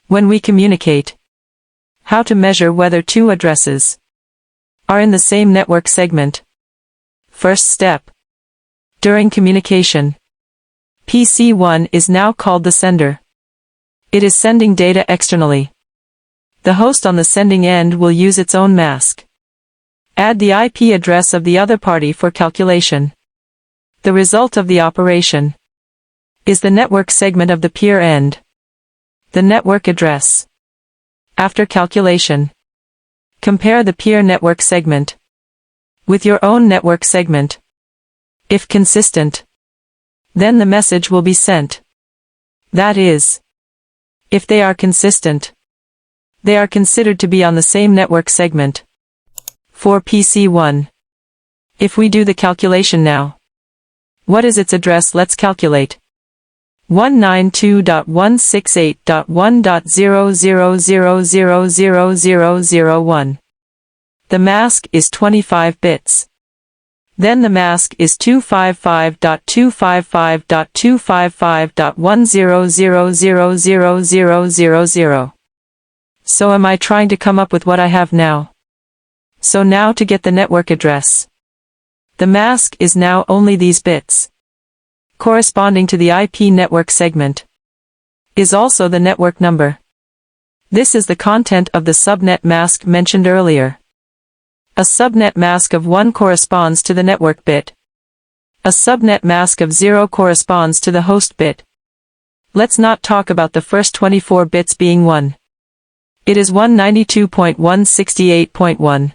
When we communicate, how to measure whether two addresses are in the same network segment. First step. During communication, PC1 is now called the sender. It is sending data externally. The host on the sending end will use its own mask. Add the IP address of the other party for calculation. The result of the operation is the network segment of the peer end. The network address. After calculation, compare the peer network segment with your own network segment. If consistent, then the message will be sent. That is, if they are consistent, they are considered to be on the same network segment. For PC1, if we do the calculation now, what is its address? Let's calculate. 192.168.1.000000001. The mask is 25 bits. Then the mask is 255.255.255.100000000. So am I trying to come up with what I have now? So now to get the network address. The mask is now only these bits, corresponding to the IP network segment, is also the network number. This is the content of the subnet mask mentioned earlier. A subnet mask of 1 corresponds to the network bit. A subnet mask of 0 corresponds to the host bit. Let's not talk about the first 24 bits being 1. It is 192.168.1.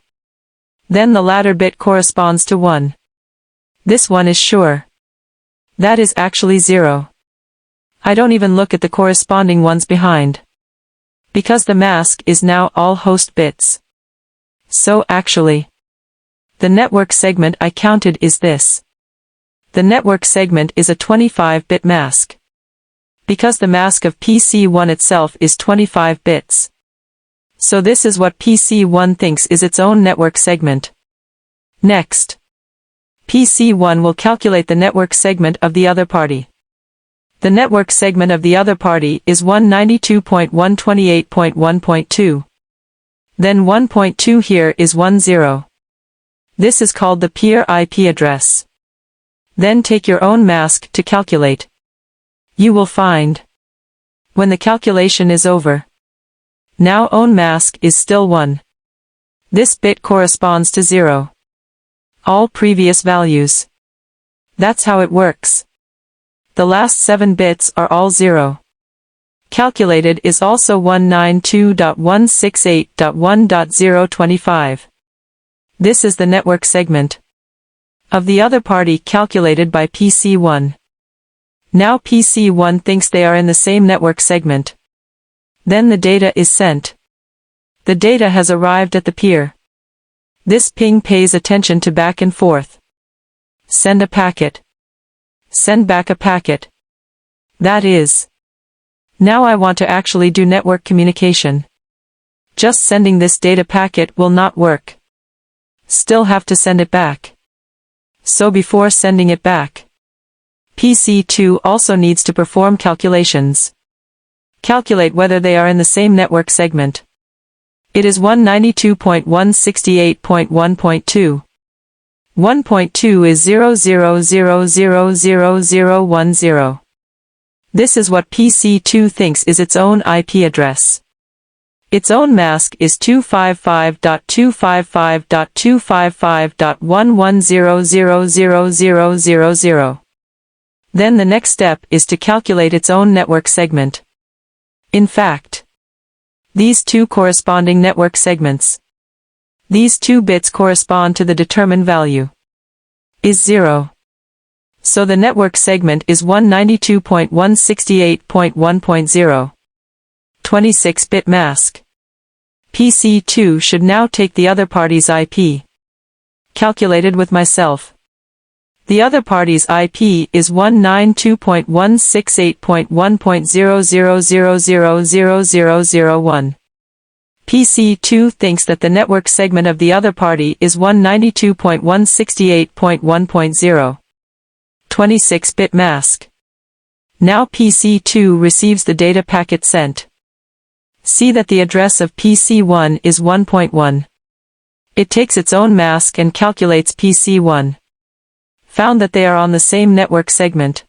Then the latter bit corresponds to 1. This one is sure. That is actually 0. I don't even look at the corresponding ones behind, because the mask is now all host bits. So actually, the network segment I counted is this. The network segment is a 25-bit mask, because the mask of PC1 itself is 25 bits. So this is what PC1 thinks is its own network segment. Next, PC1 will calculate the network segment of the other party. The network segment of the other party is 192.128.1.2. Then 1.2 here is 10. This is called the peer IP address. Then take your own mask to calculate. You will find, when the calculation is over, now own mask is still 1. This bit corresponds to 0. All previous values. That's how it works. The last 7 bits are all 0. Calculated is also 192.168.1.025. This is the network segment of the other party calculated by PC1. Now PC1 thinks they are in the same network segment. Then the data is sent. The data has arrived at the peer. This ping pays attention to back and forth. Send a packet. Send back a packet. That is, now I want to actually do network communication. Just sending this data packet will not work. Still have to send it back. So before sending it back, PC2 also needs to perform calculations. Calculate whether they are in the same network segment. It is 192.168.1.2. 1.2 is 000000010. This is what PC2 thinks is its own IP address. Its own mask is 255.255.255.110000000. Then the next step is to calculate its own network segment. In fact, these two corresponding network segments, these 2 bits correspond to the determined value, is 0. So the network segment is 192.168.1.0. 26-bit mask. PC2 should now take the other party's IP, calculated with myself. The other party's IP is 192.168.1.000000001. PC2 thinks that the network segment of the other party is 192.168.1.0. 26-bit mask. Now PC2 receives the data packet sent. See that the address of PC1 is 1.1. It takes its own mask and calculates PC1. Found that they are on the same network segment.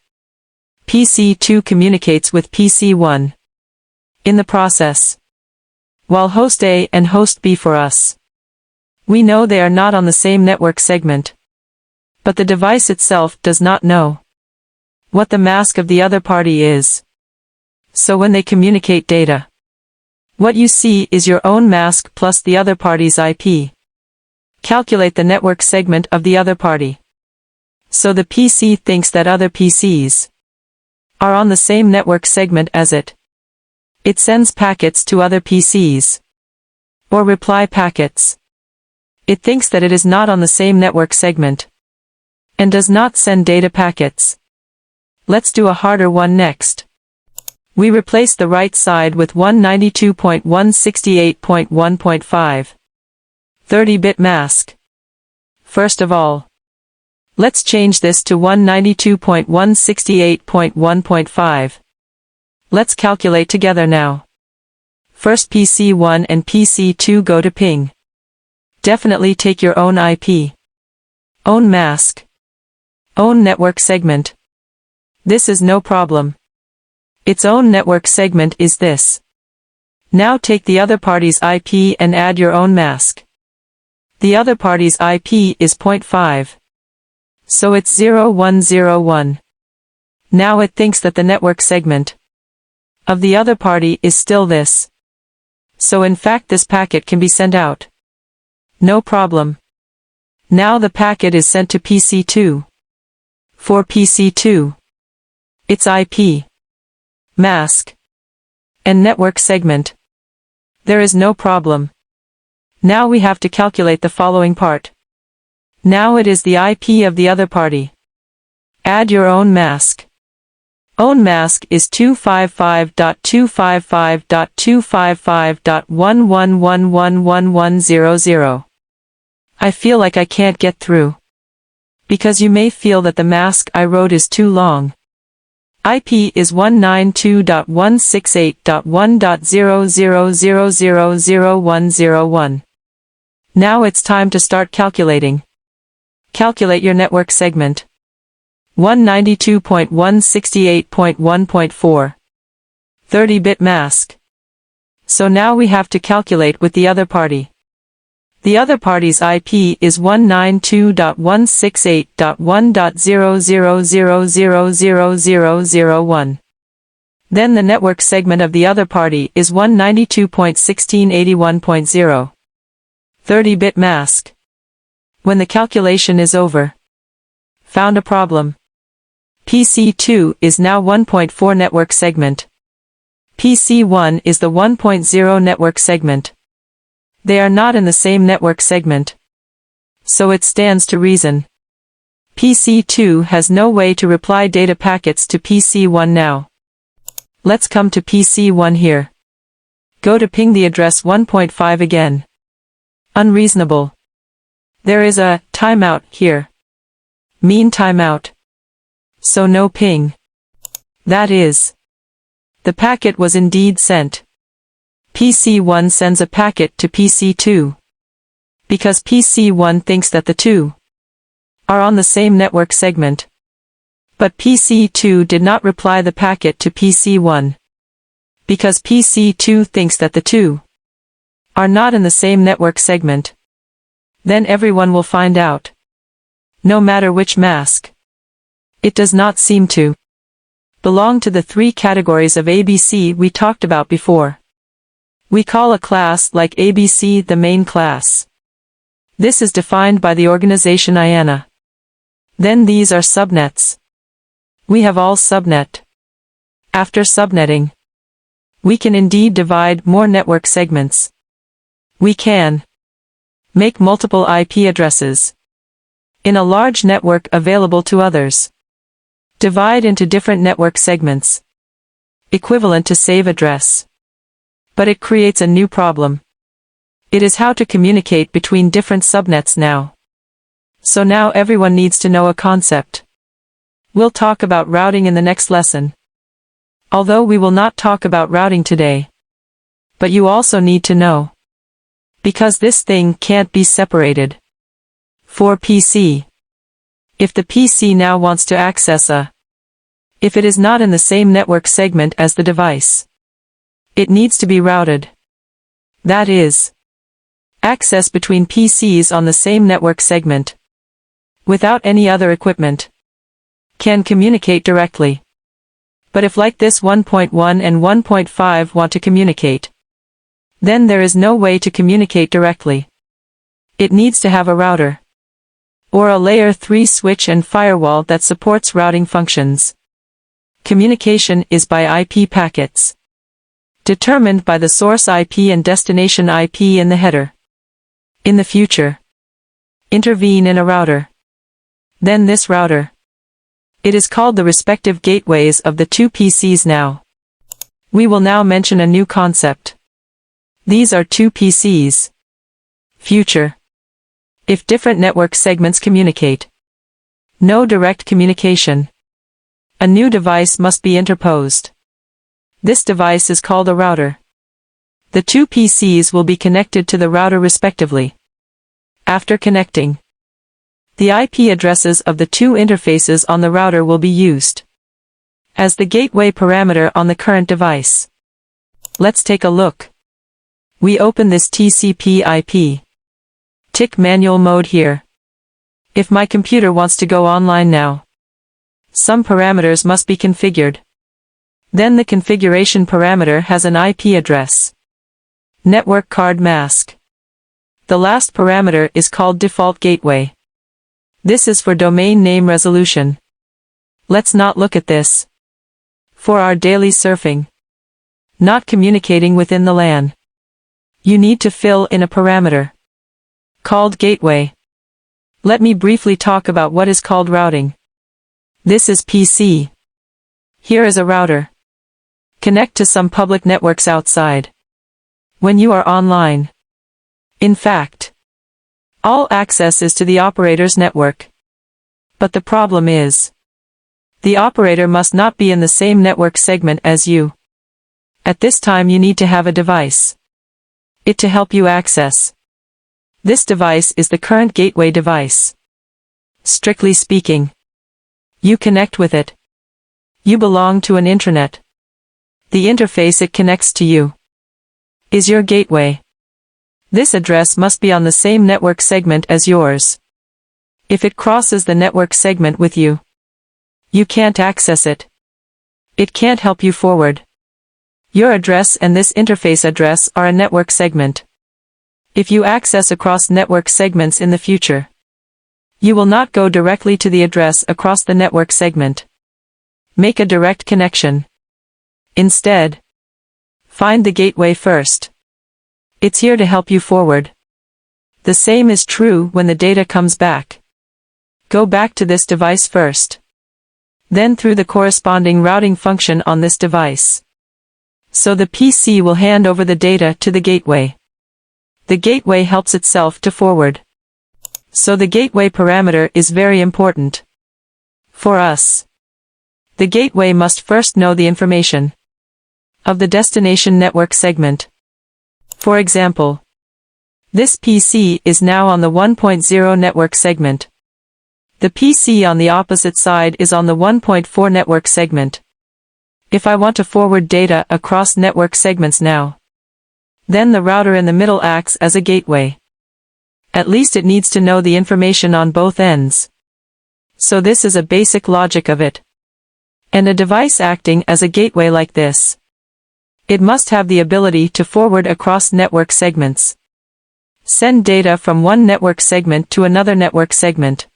PC2 communicates with PC1. In the process, while host A and host B for us, we know they are not on the same network segment. But the device itself does not know what the mask of the other party is. So when they communicate data, what you see is your own mask plus the other party's IP. Calculate the network segment of the other party. So the PC thinks that other PCs are on the same network segment as it. It sends packets to other PCs, or reply packets. It thinks that it is not on the same network segment, and does not send data packets. Let's do a harder one next. We replace the right side with 192.168.1.5. 30-bit mask. First of all, let's change this to 192.168.1.5. Let's calculate together now. First PC1 and PC2 go to ping. Definitely take your own IP. Own mask. Own network segment. This is no problem. Its own network segment is this. Now take the other party's IP and add your own mask. The other party's IP is 0.5. So it's 0101. Now it thinks that the network segment of the other party is still this. So in fact this packet can be sent out. No problem. Now the packet is sent to PC2. For PC2, its IP, mask, and network segment, there is no problem. Now we have to calculate the following part. Now it is the IP of the other party. Add your own mask. Own mask is 255.255.255.11111100. I feel like I can't get through. Because you may feel that the mask I wrote is too long. IP is 192.168.1.000000101. Now it's time to start calculating. Calculate your network segment. 192.168.1.4. 30-bit mask. So now we have to calculate with the other party. The other party's IP is 192.168.1.000000001. Then the network segment of the other party is 192.1681.0. 30-bit mask. When the calculation is over, found a problem. PC2 is now 1.4 network segment. PC1 is the 1.0 network segment. They are not in the same network segment. So it stands to reason. PC2 has no way to reply data packets to PC1 now. Let's come to PC1 here. Go to ping the address 1.5 again. Unreasonable. There is a timeout here. Mean timeout. So no ping. That is, the packet was indeed sent. PC1 sends a packet to PC2. Because PC1 thinks that the two are on the same network segment. But PC2 did not reply the packet to PC1. Because PC2 thinks that the two are not in the same network segment. Then everyone will find out. No matter which mask. It does not seem to belong to the three categories of ABC we talked about before. We call a class like ABC the main class. This is defined by the organization IANA. Then these are subnets. We have all subnet. After subnetting, we can indeed divide more network segments. We can make multiple IP addresses in a large network available to others. Divide into different network segments, equivalent to save address. But it creates a new problem. It is how to communicate between different subnets now. So now everyone needs to know a concept. We'll talk about routing in the next lesson. Although we will not talk about routing today. But you also need to know. Because this thing can't be separated. For PC. If the PC now wants to access if it is not in the same network segment as the device, it needs to be routed. That is, access between PCs on the same network segment, without any other equipment, can communicate directly. But if like this 1.1 and 1.5 want to communicate, then there is no way to communicate directly. It needs to have a router, or a layer 3 switch and firewall that supports routing functions. Communication is by IP packets, determined by the source IP and destination IP in the header. In the future, intervene in a router. Then this router. It is called the respective gateways of the two PCs now. We will now mention a new concept. These are two PCs. Future. If different network segments communicate. No direct communication. A new device must be interposed. This device is called a router. The two PCs will be connected to the router respectively. After connecting, the IP addresses of the two interfaces on the router will be used as the gateway parameter on the current device. Let's take a look. We open this TCP/IP. Tick manual mode here. If my computer wants to go online now, some parameters must be configured. Then the configuration parameter has an IP address. Network card mask. The last parameter is called default gateway. This is for domain name resolution. Let's not look at this. For our daily surfing, not communicating within the LAN, you need to fill in a parameter called gateway. Let me briefly talk about what is called routing. This is PC. Here is a router. Connect to some public networks outside. When you are online. In fact, all access is to the operator's network. But the problem is, the operator must not be in the same network segment as you. At this time you need to have a device. It to help you access. This device is the current gateway device. Strictly speaking, you connect with it. You belong to an intranet. The interface it connects to you is your gateway. This address must be on the same network segment as yours. If it crosses the network segment with you, you can't access it. It can't help you forward. Your address and this interface address are a network segment. If you access across network segments in the future, you will not go directly to the address across the network segment. Make a direct connection. Instead, find the gateway first. It's here to help you forward. The same is true when the data comes back. Go back to this device first. Then through the corresponding routing function on this device. So the PC will hand over the data to the gateway. The gateway helps itself to forward. So the gateway parameter is very important. For us, the gateway must first know the information of the destination network segment. For example, this PC is now on the 1.0 network segment. The PC on the opposite side is on the 1.4 network segment. If I want to forward data across network segments now, then the router in the middle acts as a gateway. At least it needs to know the information on both ends. So this is a basic logic of it. And a device acting as a gateway like this, it must have the ability to forward across network segments. Send data from one network segment to another network segment.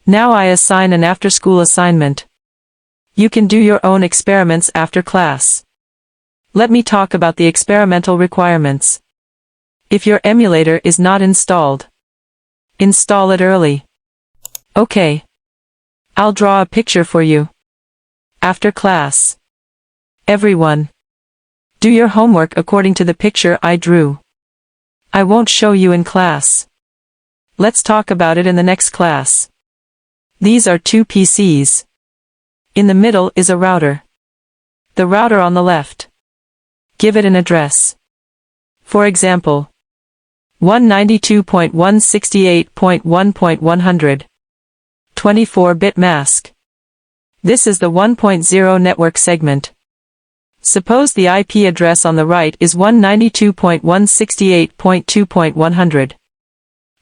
Now I assign an after-school assignment. You can do your own experiments after class. Let me talk about the experimental requirements. If your emulator is not installed, install it early. Okay. I'll draw a picture for you. After class, everyone, do your homework according to the picture I drew. I won't show you in class. Let's talk about it in the next class. These are two PCs. In the middle is a router. The router on the left. Give it an address. For example, 192.168.1.100 24-bit mask. This is the 1.0 network segment. Suppose the IP address on the right is 192.168.2.100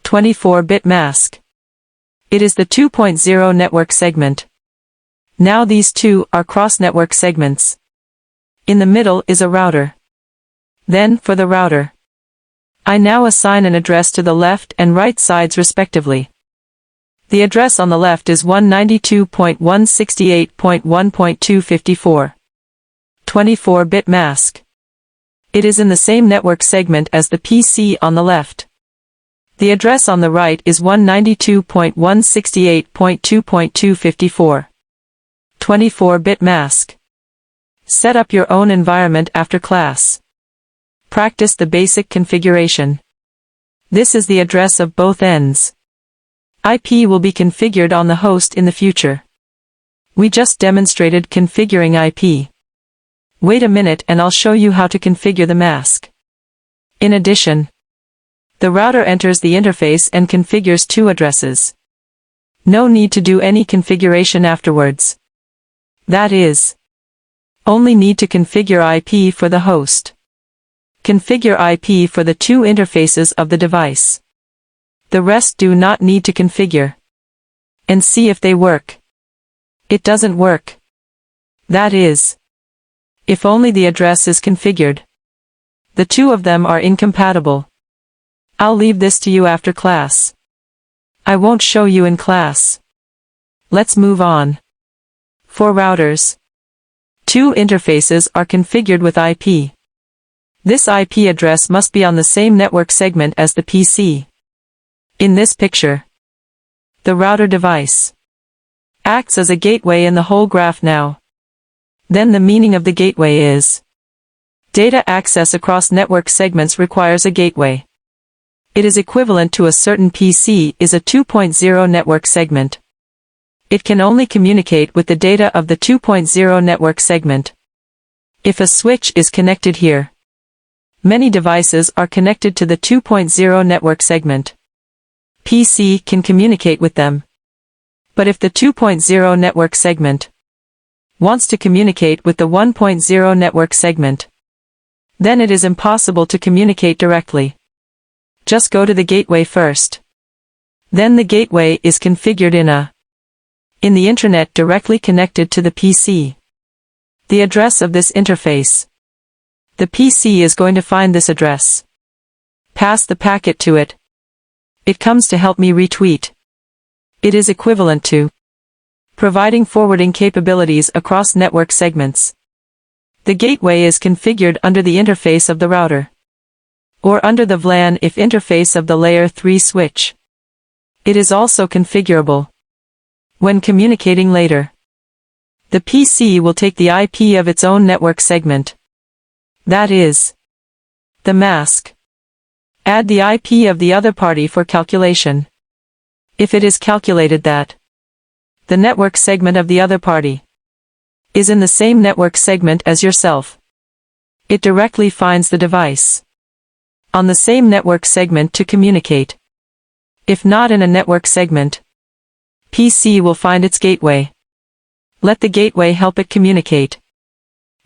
24-bit mask. It is the 2.0 network segment. Now these two are cross-network segments. In the middle is a router. Then, for the router, I now assign an address to the left and right sides respectively. The address on the left is 192.168.1.254 24-bit mask. It is in the same network segment as the PC on the left. The address on the right is 192.168.2.254 24-bit mask. Set up your own environment after class. Practice the basic configuration. This is the address of both ends. IP will be configured on the host in the future. We just demonstrated configuring IP. Wait a minute and I'll show you how to configure the mask. In addition, the router enters the interface and configures two addresses. No need to do any configuration afterwards. That is, only need to configure IP for the host. Configure IP for the two interfaces of the device. The rest do not need to configure. And see if they work. It doesn't work. That is, if only the address is configured. The two of them are incompatible. I'll leave this to you after class. I won't show you in class. Let's move on. For routers, two interfaces are configured with IP. This IP address must be on the same network segment as the PC. In this picture, the router device acts as a gateway in the whole graph now. Then the meaning of the gateway is, data access across network segments requires a gateway. It is equivalent to a certain PC is a 2.0 network segment. It can only communicate with the data of the 2.0 network segment. If a switch is connected here, many devices are connected to the 2.0 network segment. PC can communicate with them. But if the 2.0 network segment wants to communicate with the 1.0 network segment, then it is impossible to communicate directly. Just go to the gateway first. Then the gateway is configured in the internet directly connected to the PC. The address of this interface. The PC is going to find this address. Pass the packet to it. It comes to help me retweet. It is equivalent to providing forwarding capabilities across network segments. The gateway is configured under the interface of the router, or under the VLAN if interface of the layer 3 switch. It is also configurable when communicating later. The PC will take the IP of its own network segment. That is, the mask. Add the IP of the other party for calculation. If it is calculated that the network segment of the other party is in the same network segment as yourself, it directly finds the device on the same network segment to communicate. If not in a network segment, PC will find its gateway. Let the gateway help it communicate.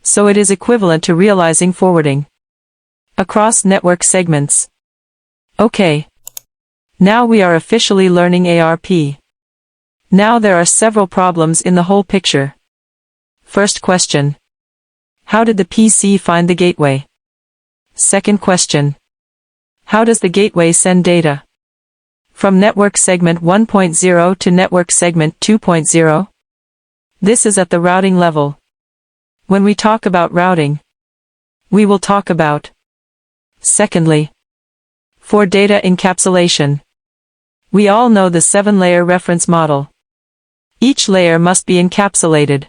So it is equivalent to realizing forwarding across network segments. Okay. Now we are officially learning ARP. Now there are several problems in the whole picture. First question. How did the PC find the gateway? Second question. How does the gateway send data from network segment 1.0 to network segment 2.0? This is at the routing level. When we talk about routing, we will talk about. Secondly, for data encapsulation. We all know the 7-layer reference model. Each layer must be encapsulated.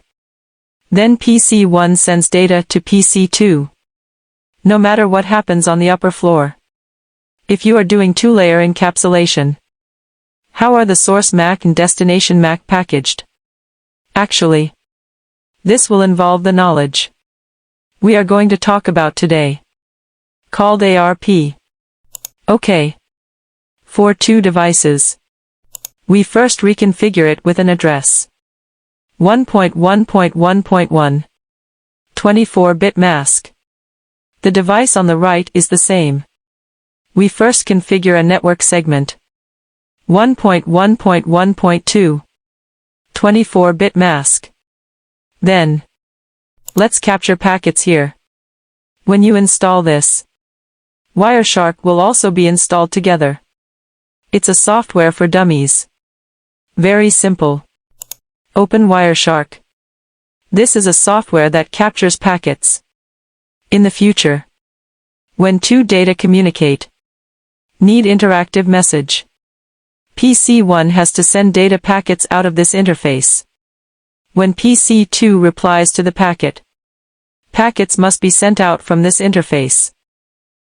Then PC1 sends data to PC2. No matter what happens on the upper floor. If you are doing 2-layer encapsulation, how are the source MAC and destination MAC packaged? Actually, this will involve the knowledge we are going to talk about today. called ARP. Okay. For two devices. We first reconfigure it with an address 1.1.1.1 24-bit mask. The device on the right is the same. We first configure a network segment 1.1.1.2 24-bit mask. Then, let's capture packets here. When you install this, Wireshark will also be installed together. It's a software for dummies. Very simple. Open Wireshark. This is a software that captures packets. In the future, when two data communicate, need interactive message. PC1 has to send data packets out of this interface. When PC2 replies to the packet, packets must be sent out from this interface.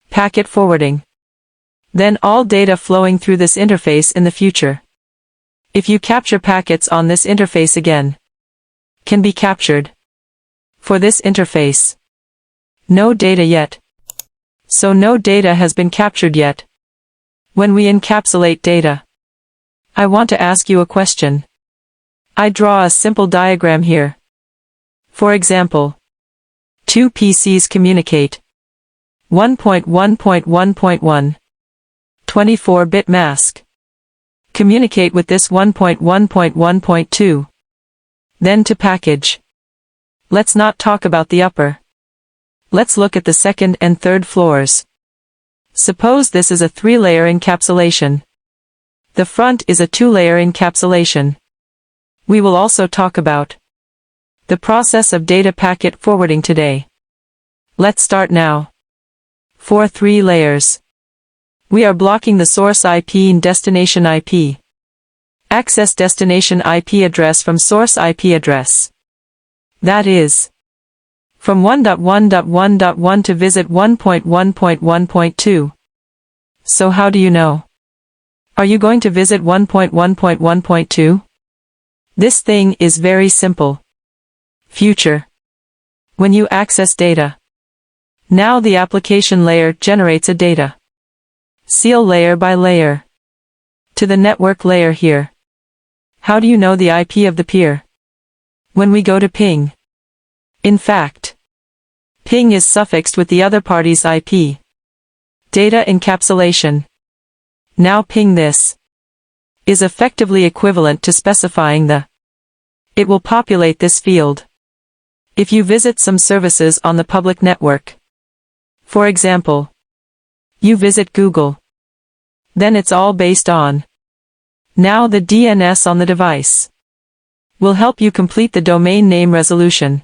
Packet forwarding. Then all data flowing through this interface in the future. If you capture packets on this interface again, can be captured. For this interface, no data yet. So no data has been captured yet. When we encapsulate data, I want to ask you a question. I draw a simple diagram here. For example, two PCs communicate. 1.1.1.1 24-bit mask. Communicate with this 1.1.1.2. Then to package. Let's not talk about the upper. Let's look at the second and third floors. Suppose this is a 3-layer encapsulation. The front is a 2-layer encapsulation. We will also talk about the process of data packet forwarding today. Let's start now. For 3 layers, we are blocking the source IP and destination IP. Access destination IP address from source IP address. That is, from 1.1.1.1 to visit 1.1.1.2. So how do you know? Are you going to visit 1.1.1.2? This thing is very simple. Future. When you access data. Now the application layer generates a data seal layer by layer to the network layer here. How do you know the IP of the peer? When we go to ping. In fact, ping is suffixed with the other party's IP. Data encapsulation. Now ping this is effectively equivalent to specifying the. It will populate this field. If you visit some services on the public network. For example, you visit Google. Then it's all based on. Now the DNS on the device will help you complete the domain name resolution.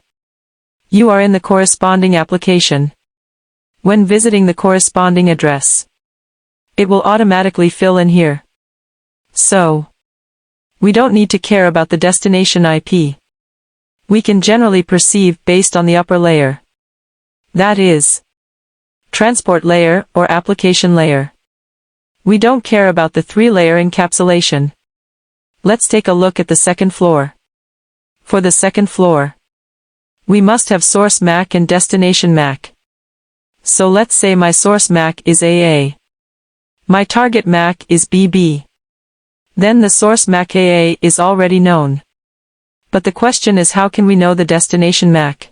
You are in the corresponding application. When visiting the corresponding address, it will automatically fill in here. So, we don't need to care about the destination IP. We can generally perceive based on the upper layer. That is, transport layer or application layer. We don't care about the 3-layer encapsulation. Let's take a look at the second floor. For the second floor, we must have source MAC and destination MAC. So let's say my source MAC is AA. My target MAC is BB. Then the source MAC AA is already known. But the question is, how can we know the destination MAC?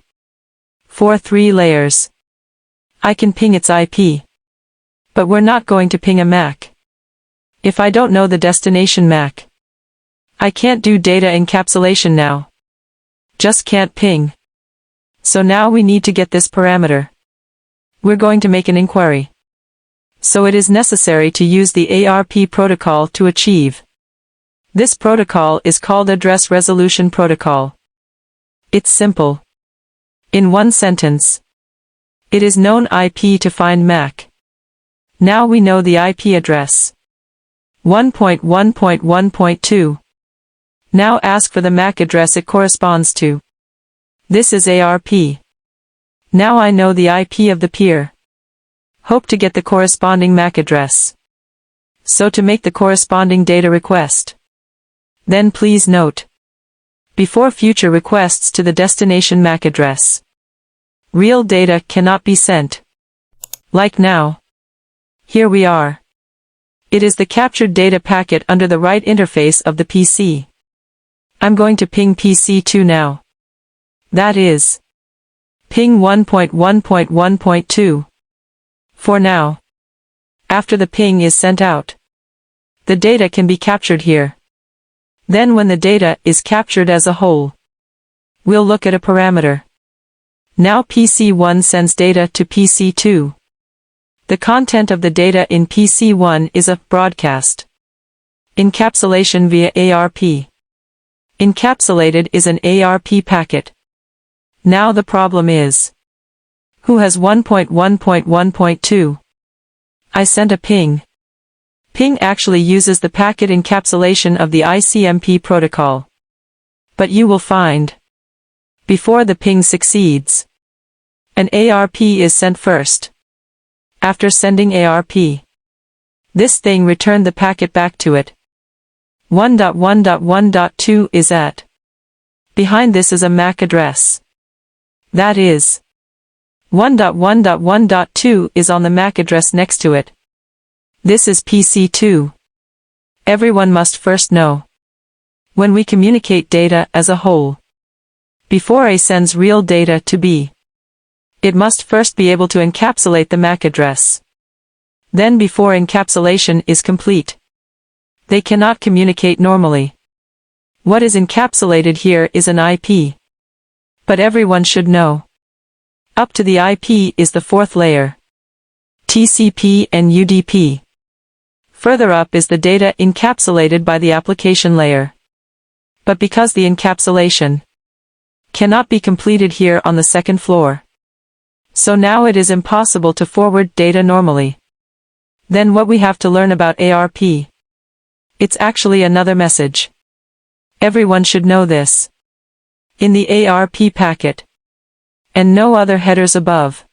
For 3 layers, I can ping its IP. But we're not going to ping a MAC. If I don't know the destination MAC, I can't do data encapsulation now. Just can't ping. So now we need to get this parameter. We're going to make an inquiry. So it is necessary to use the ARP protocol to achieve. This protocol is called Address Resolution Protocol. It's simple. In one sentence, it is known IP to find MAC. Now we know the IP address. 1.1.1.2. Now ask for the MAC address it corresponds to. This is ARP. Now I know the IP of the peer. Hope to get the corresponding MAC address. So to make the corresponding data request. Then please note. Before future requests to the destination MAC address, real data cannot be sent. Like now. Here we are. It is the captured data packet under the right interface of the PC. I'm going to ping PC2 now. That is ping 1.1.1.2. For now. After the ping is sent out, the data can be captured here. Then when the data is captured as a whole, we'll look at a parameter. Now PC1 sends data to PC2. The content of the data in PC1 is a broadcast. Encapsulation via ARP. Encapsulated is an ARP packet. Now the problem is, who has 1.1.1.2? I sent a ping. Ping actually uses the packet encapsulation of the ICMP protocol. But you will find, before the ping succeeds, an ARP is sent first. After sending ARP, this thing returned the packet back to it. 1.1.1.2 is at. Behind this is a MAC address. That is, 1.1.1.2 is on the MAC address next to it. This is PC2. Everyone must first know. When we communicate data as a whole, before A sends real data to B, it must first be able to encapsulate the MAC address. Then before encapsulation is complete, they cannot communicate normally. What is encapsulated here is an IP. But everyone should know. Up to the IP is the fourth layer. TCP and UDP. Further up is the data encapsulated by the application layer. But because the encapsulation cannot be completed here on the second floor, so now it is impossible to forward data normally. Then what we have to learn about ARP? It's actually another message. Everyone should know this. In the ARP packet, and no other headers above,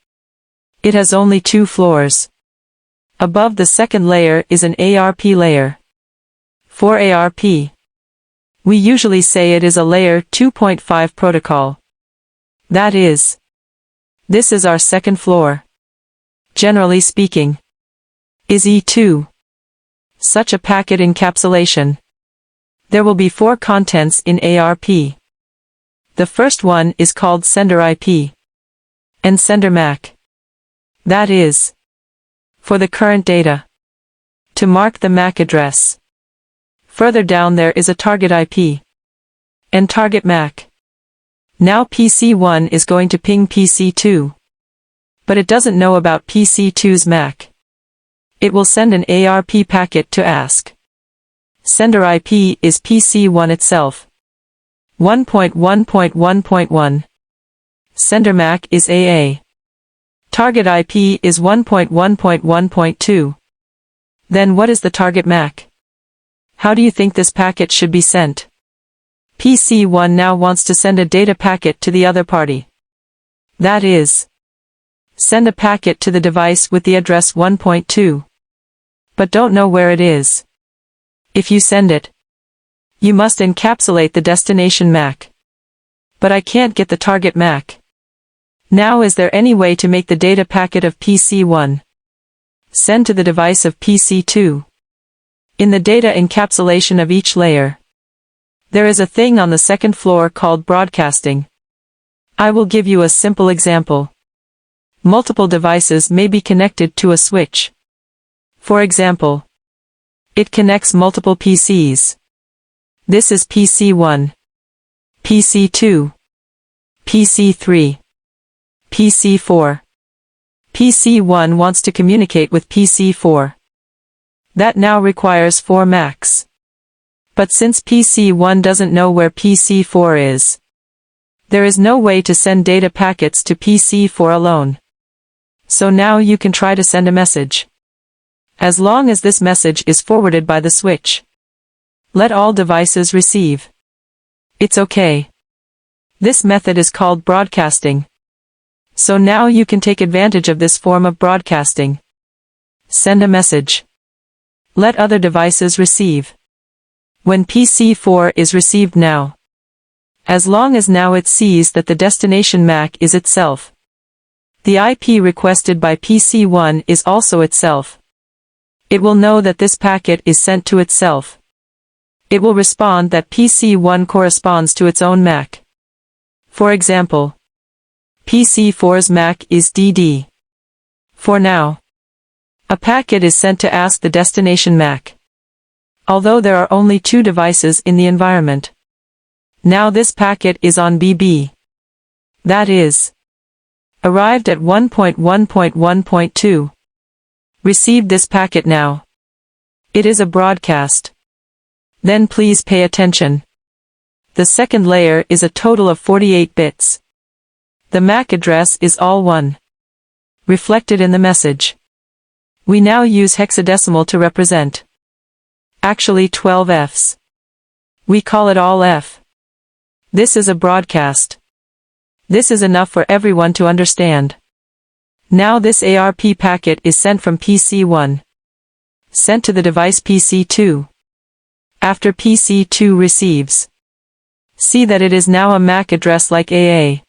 it has only two floors. Above the second layer is an ARP layer. For ARP, we usually say it is a layer 2.5 protocol. That is, this is our second floor. Generally speaking, is E2. Such a packet encapsulation. There will be four contents in ARP. The first one is called sender IP and sender MAC. That is, for the current data, to mark the MAC address. Further down there is a target IP and target MAC. Now PC1 is going to ping PC2. But it doesn't know about PC2's MAC. It will send an ARP packet to ask. Sender IP is PC1 itself. 1.1.1.1. Sender MAC is AA. Target IP is 1.1.1.2. Then what is the target MAC? How do you think this packet should be sent? PC1 now wants to send a data packet to the other party. That is, send a packet to the device with the address 1.2. But don't know where it is. If you send it, you must encapsulate the destination MAC. But I can't get the target MAC. Now is there any way to make the data packet of PC1 send to the device of PC2? In the data encapsulation of each layer, there is a thing on the second floor called broadcasting. I will give you a simple example. Multiple devices may be connected to a switch. For example, it connects multiple PCs. This is PC1, PC2, PC3, PC4. PC1 wants to communicate with PC4. That now requires 4 MACs. But since PC1 doesn't know where PC4 is, there is no way to send data packets to PC4 alone. So now you can try to send a message. As long as this message is forwarded by the switch, let all devices receive. It's okay. This method is called broadcasting. So now you can take advantage of this form of broadcasting. Send a message. Let other devices receive. When PC4 is received now, as long as now it sees that the destination MAC is itself The IP requested by PC1 is also itself. It will know that this packet is sent to itself. It will respond that PC1 corresponds to its own MAC. For example, PC4's MAC is DD. For now, a packet is sent to ask the destination MAC. Although there are only 2 devices in the environment. Now this packet is on BB. That is, arrived at 1.1.1.2. Received this packet now. It is a broadcast. Then please pay attention. The second layer is a total of 48 bits. The MAC address is all 1. Reflected in the message. We now use hexadecimal to represent. Actually 12 Fs. We call it all F. This is a broadcast. This is enough for everyone to understand. Now this ARP packet is sent from PC1. Sent to the device PC2. After PC2 receives. See that it is now a MAC address like AA.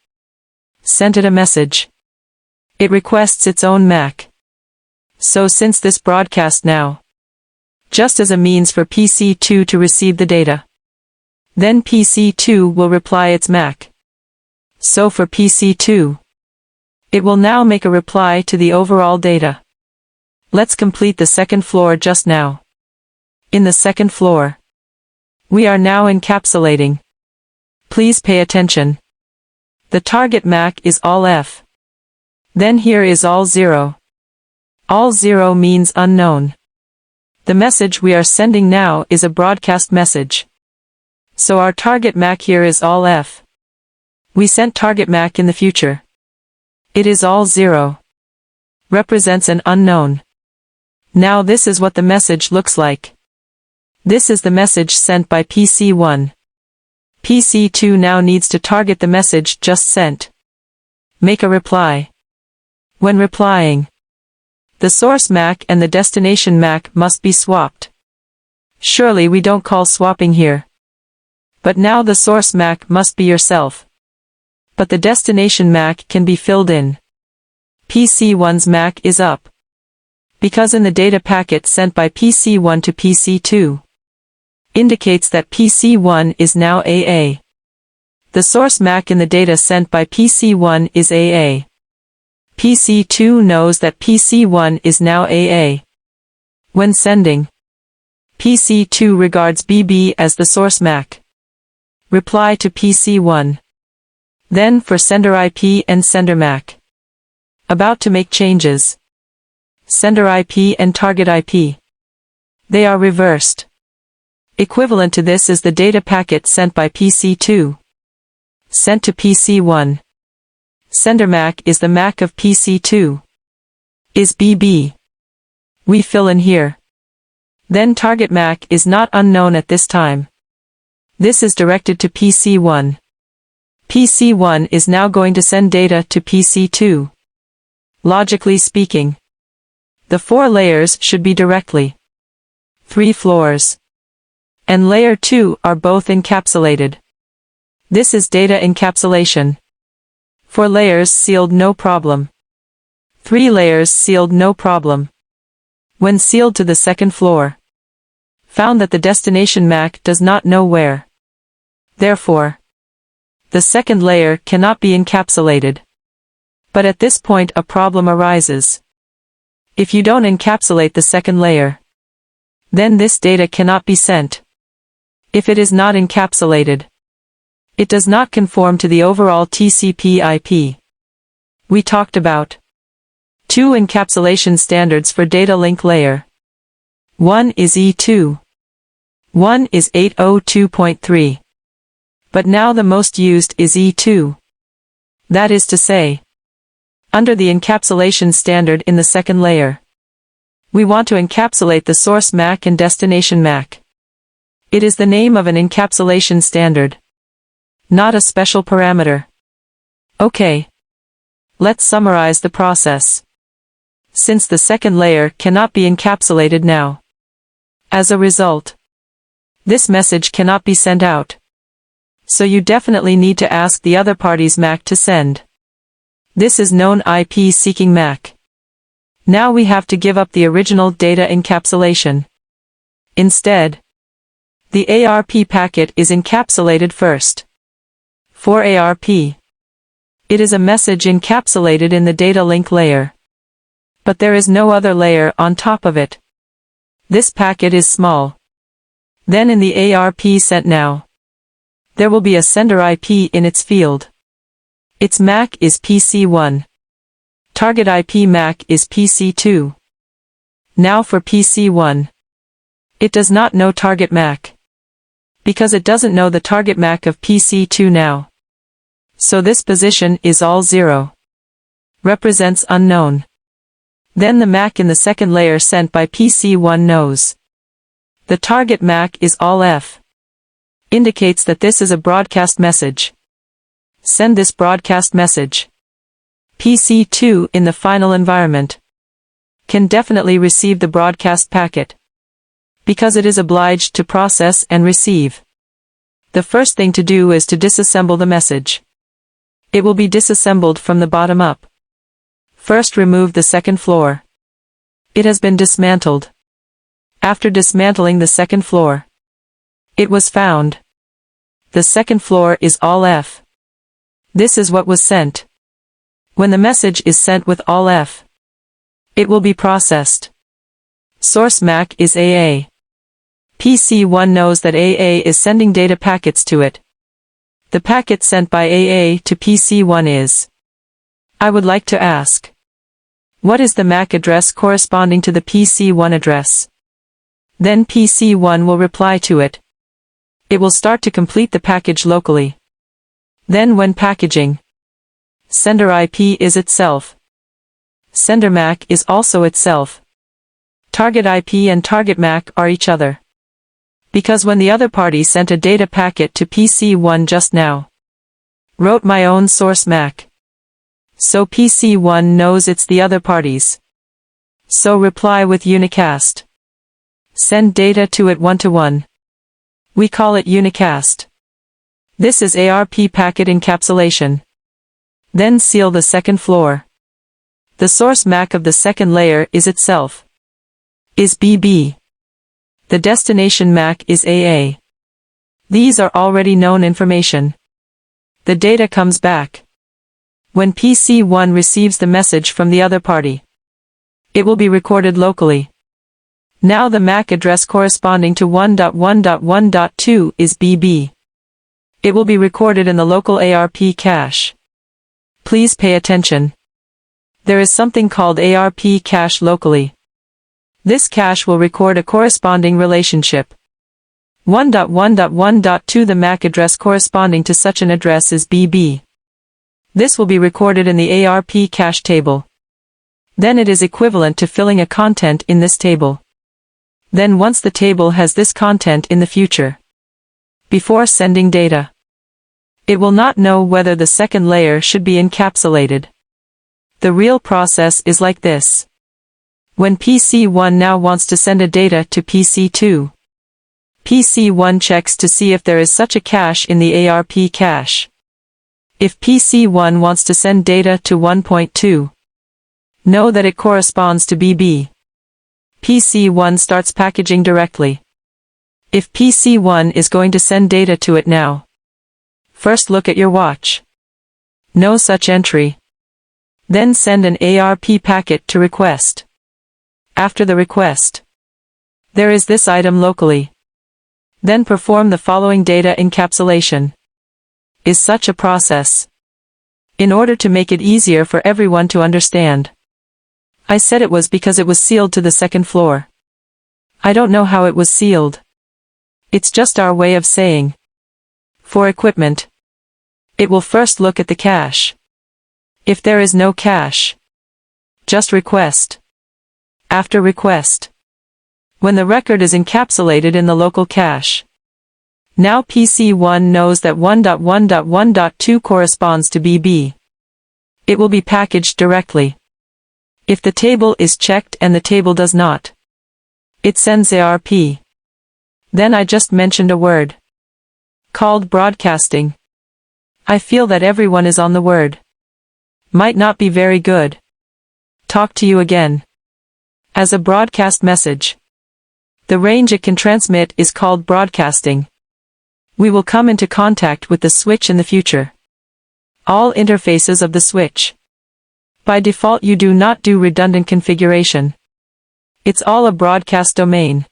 Sent it a message. It requests its own MAC. So since this broadcast now, just as a means for PC2 to receive the data, then PC2 will reply its MAC. So for PC2, it will now make a reply to the overall data. Let's complete the second floor just now. In the second floor, we are now encapsulating. Please pay attention. The target MAC is all F. Then here is all 0. All 0 means unknown. The message we are sending now is a broadcast message. So our target MAC here is all F. We sent target MAC in the future. It is all 0. Represents an unknown. Now this is what the message looks like. This is the message sent by PC1. PC2 now needs to target the message just sent. Make a reply. When replying, the source MAC and the destination MAC must be swapped. Surely we don't call swapping here. But now the source MAC must be yourself. But the destination MAC can be filled in. PC1's MAC is up. Because in the data packet sent by PC1 to PC2, indicates that PC1 is now AA. The source MAC in the data sent by PC1 is AA. PC2 knows that PC1 is now AA. When sending, PC2 regards BB as the source MAC. Reply to PC1. Then for sender IP and sender MAC. About to make changes. Sender IP and target IP. They are reversed. Equivalent to this is the data packet sent by PC2. Sent to PC1. Sender MAC is the MAC of PC2. Is BB. We fill in here. Then target MAC is not unknown at this time. This is directed to PC1. PC1 is now going to send data to PC2. Logically speaking, the 4 layers should be directly 3 floors. And layer 2 are both encapsulated. This is data encapsulation. 4 layers sealed no problem. 3 layers sealed no problem. When sealed to the second floor, found that the destination MAC does not know where. Therefore, the second layer cannot be encapsulated. But at this point a problem arises. If you don't encapsulate the second layer, then this data cannot be sent. If it is not encapsulated, it does not conform to the overall TCP/IP. We talked about 2 encapsulation standards for data link layer. One is E2. One is 802.3. But now the most used is E2. That is to say, under the encapsulation standard in the second layer, we want to encapsulate the source MAC and destination MAC. It is the name of an encapsulation standard, not a special parameter. Okay. Let's summarize the process. Since the second layer cannot be encapsulated now, as a result, this message cannot be sent out. So you definitely need to ask the other party's MAC to send. This is known IP-seeking MAC. Now we have to give up the original data encapsulation. Instead, the ARP packet is encapsulated first. For ARP, it is a message encapsulated in the data link layer. But there is no other layer on top of it. This packet is small. Then in the ARP sent now, there will be a sender IP in its field. Its MAC is PC1. Target IP MAC is PC2. Now for PC1. It does not know target MAC, because it doesn't know the target MAC of PC2 now. So this position is all 0. Represents unknown. Then the MAC in the second layer sent by PC1 knows. The target MAC is all F. Indicates that this is a broadcast message. Send this broadcast message. PC2 in the final environment can definitely receive the broadcast packet, because it is obliged to process and receive. The first thing to do is to disassemble the message. It will be disassembled from the bottom up. First remove the second floor. It has been dismantled. After dismantling the second floor, it was found. The second floor is all F. This is what was sent. When the message is sent with all F, it will be processed. Source MAC is AA. PC1 knows that AA is sending data packets to it. The packet sent by AA to PC1 is. I would like to ask, what is the MAC address corresponding to the PC1 address? Then PC1 will reply to it. It will start to complete the package locally. Then when packaging, sender IP is itself. Sender MAC is also itself. Target IP and target MAC are each other. Because when the other party sent a data packet to PC1 just now, wrote my own source MAC. So PC1 knows it's the other party's. So reply with unicast. Send data to it one-to-one. We call it unicast. This is ARP packet encapsulation. Then seal the second floor. The source MAC of the second layer is itself. Is BB. The destination MAC is AA. These are already known information. The data comes back. When PC1 receives the message from the other party, it will be recorded locally. Now the MAC address corresponding to 1.1.1.2 is BB. It will be recorded in the local ARP cache. Please pay attention. There is something called ARP cache locally. This cache will record a corresponding relationship. 1.1.1.2 The MAC address corresponding to such an address is BB. This will be recorded in the ARP cache table. Then it is equivalent to filling a content in this table. Then once the table has this content in the future, before sending data, it will not know whether the second layer should be encapsulated. The real process is like this. When PC1 now wants to send a data to PC2, PC1 checks to see if there is such a cache in the ARP cache. If PC1 wants to send data to 1.2, know that it corresponds to BB. PC1 starts packaging directly. If PC1 is going to send data to it now, first look at your watch. No such entry. Then send an ARP packet to request. After the request, there is this item locally. Then perform the following data encapsulation. Is such a process. In order to make it easier for everyone to understand. I said it was because it was sealed to the second floor. I don't know how it was sealed. It's just our way of saying. For equipment, it will first look at the cache. If there is no cache, just request. After request, when the record is encapsulated in the local cache, now PC1 knows that 1.1.1.2 corresponds to BB. It will be packaged directly. If the table is checked and the table does not, it sends ARP. Then I just mentioned a word called broadcasting. I feel that everyone is on the word. Might not be very good. Talk to you again. As a broadcast message. The range it can transmit is called broadcasting. We will come into contact with the switch in the future. All interfaces of the switch. By default you do not do redundant configuration. It's all a broadcast domain.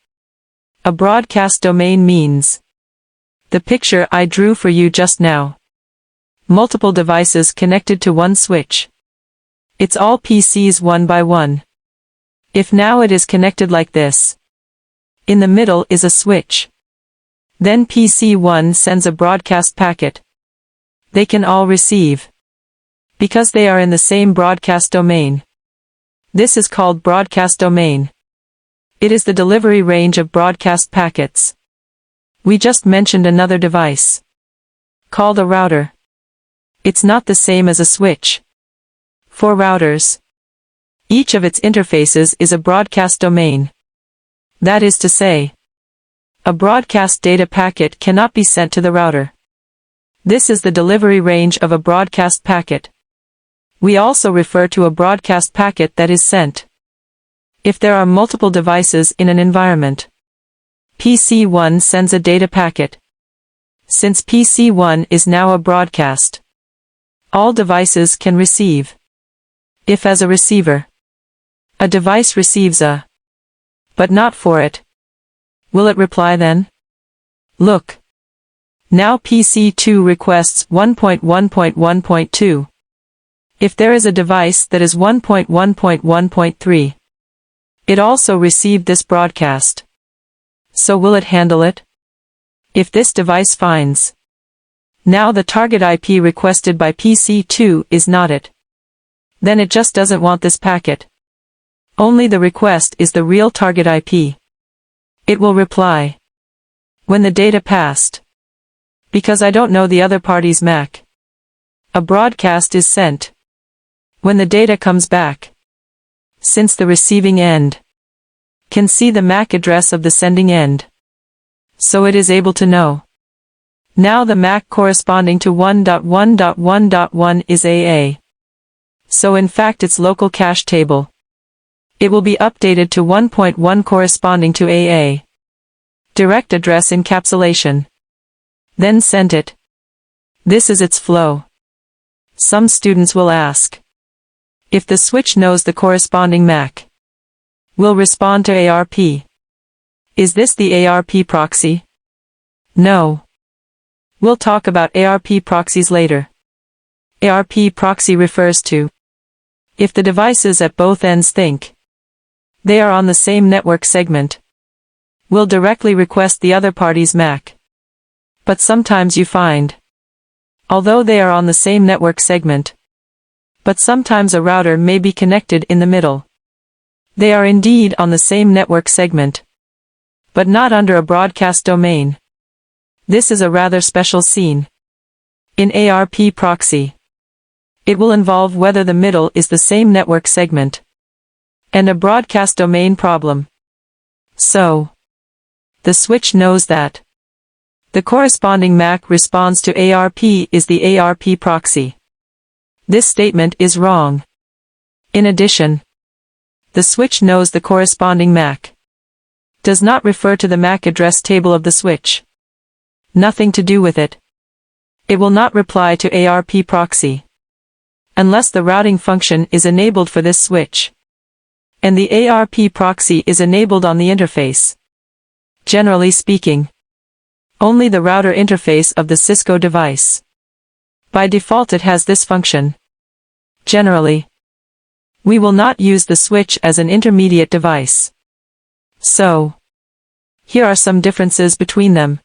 A broadcast domain means the picture I drew for you just now. Multiple devices connected to one switch. It's all PCs one by one. If now it is connected like this. In the middle is a switch. Then PC 1 sends a broadcast packet. They can all receive. Because they are in the same broadcast domain. This is called broadcast domain. It is the delivery range of broadcast packets. We just mentioned another device. Called a router. It's not the same as a switch. For routers, each of its interfaces is a broadcast domain. That is to say, a broadcast data packet cannot be sent to the router. This is the delivery range of a broadcast packet. We also refer to a broadcast packet that is sent. If there are multiple devices in an environment, PC 1 sends a data packet. Since PC 1 is now a broadcast, all devices can receive. If as a receiver, a device receives a, but not for it, will it reply then? Look. Now PC 2 requests 1.1.1.2. If there is a device that is 1.1.1.3, it also received this broadcast. So will it handle it? If this device finds, now the target IP requested by PC 2 is not it, then it just doesn't want this packet. Only the request is the real target IP. It will reply. When the data passed. Because I don't know the other party's MAC. A broadcast is sent. When the data comes back. Since the receiving end can see the MAC address of the sending end. So it is able to know. Now the MAC corresponding to 1.1.1.1 is AA. So in fact its local cache table. It will be updated to 1.1 corresponding to AA. Direct address encapsulation. Then send it. This is its flow. Some students will ask. If the switch knows the corresponding MAC, will respond to ARP. Is this the ARP proxy? No. We'll talk about ARP proxies later. ARP proxy refers to if the devices at both ends think they are on the same network segment, will directly request the other party's MAC. But sometimes you find, although they are on the same network segment, but sometimes a router may be connected in the middle. They are indeed on the same network segment, but not under a broadcast domain. This is a rather special scene. In ARP proxy, it will involve whether the middle is the same network segment, and a broadcast domain problem. So, the switch knows that the corresponding MAC responds to ARP is the ARP proxy. This statement is wrong. In addition, the switch knows the corresponding MAC does not refer to the MAC address table of the switch. Nothing to do with it. It will not reply to ARP proxy unless the routing function is enabled for this switch, and the ARP proxy is enabled on the interface. Generally speaking, only the router interface of the Cisco device. By default it has this function. Generally, we will not use the switch as an intermediate device. So, here are some differences between them.